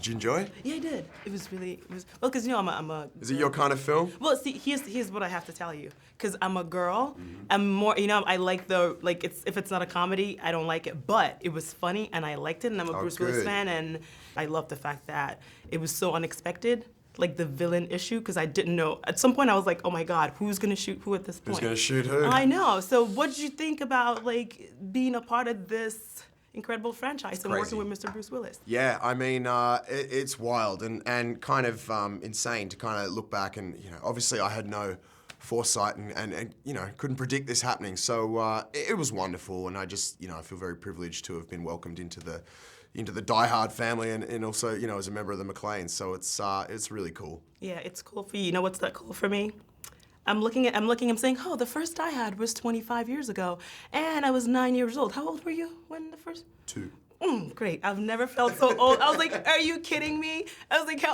Did you enjoy it? Yeah, I did. It was well, because you know I'm a. Is it your kind of film? Well, see, here's what I have to tell you. Because I'm a girl, I'm more, you know, I like if it's not a comedy, I don't like it. But it was funny, and I liked it, and I'm a Bruce Willis fan, and I love the fact that it was so unexpected. Like the villain issue, because I didn't know. At some point, I was like, oh my God, who's gonna shoot who at this point? Who's gonna shoot who? I know. So what did you think about like being a part of this incredible franchise and working with Mr. Bruce Willis? Yeah, I mean, it's wild and kind of insane to kind of look back and, you know, obviously I had no foresight and you know, couldn't predict this happening. So it was wonderful, and I just, you know, I feel very privileged to have been welcomed into the Die Hard family and also, you know, as a member of the McLeans. So it's really cool. Yeah, it's cool for you. You know what's that cool for me? I'm saying, oh, the first Die Hard was 25 years ago, and I was 9 years old. How old were you when the first? 2. Great. I've never felt so old. I was like, are you kidding me? I was like,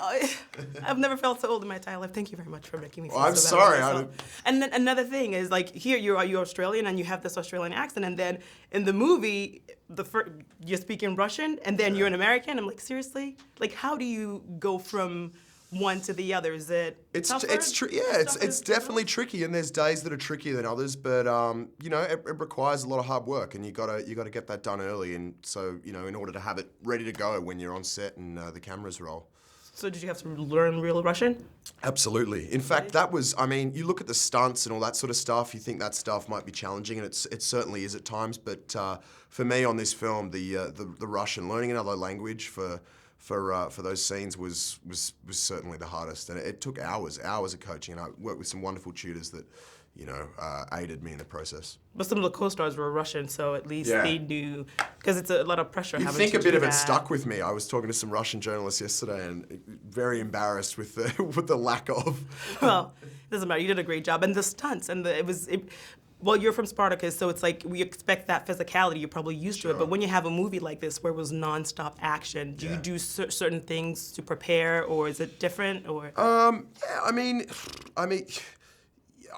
I've never felt so old in my entire life. Thank you very much for making me feel I'm so sorry. And then another thing is, like, here you're Australian and you have this Australian accent, and then in the movie, you're speaking Russian, and then you're an American. I'm like, seriously? Like, how do you go from one to the other? Is it tougher? It's definitely tricky, and there's days that are trickier than others, but you know, it requires a lot of hard work, and you gotta get that done early, and so, you know, in order to have it ready to go when you're on set and the cameras roll. So did you have to learn real Russian? Absolutely. In fact, that was, I mean, you look at the stunts and all that sort of stuff, you think that stuff might be challenging, and it certainly is at times, but for me on this film, the Russian, learning another language for those scenes was certainly the hardest, and it took hours of coaching, and I worked with some wonderful tutors that, you know, aided me in the process. But some of the co-stars were Russian, so at least they knew, because it's a lot of pressure. You think a bit of it stuck with me. I was talking to some Russian journalists yesterday, and very embarrassed with the lack of. Well, it doesn't matter. You did a great job, and the stunts, and well, you're from Spartacus, so it's like we expect that physicality. You're probably used to it. But when you have a movie like this where it was nonstop action, do you do certain things to prepare, or is it different? Or yeah, I mean,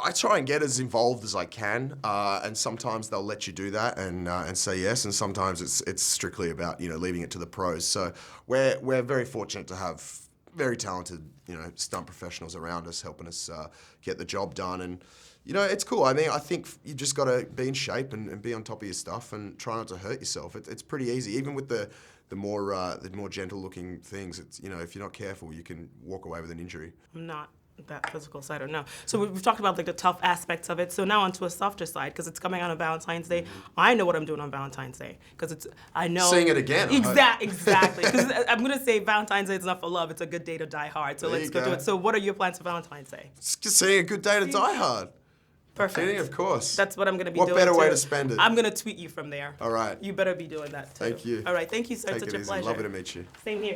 I try and get as involved as I can, and sometimes they'll let you do that and say yes, and sometimes it's strictly about, you know, leaving it to the pros. So we're very fortunate to have very talented, you know, stunt professionals around us helping us get the job done, and you know, it's cool. I mean, I think you just got to be in shape and be on top of your stuff and try not to hurt yourself. It's pretty easy, even with the more gentle-looking things. It's, you know, if you're not careful, you can walk away with an injury. I'm not that physical, so I don't know. So we've talked about like the tough aspects of it. So now onto a softer side, because it's coming out on Valentine's Day. I know what I'm doing on Valentine's Day, because I know. Seeing it again. Exactly. Because I'm gonna say Valentine's Day is not for love. It's a good day to die hard. So let's go do it. So what are your plans for Valentine's Day? Just seeing a good day to die hard. Perfect. Kidding, of course. That's what I'm going to be doing. What better way to spend it? I'm going to tweet you from there. All right. You better be doing that too. Thank you. All right. Thank you, sir. Take Such it a easy. pleasure. Lovely to meet you. Same here.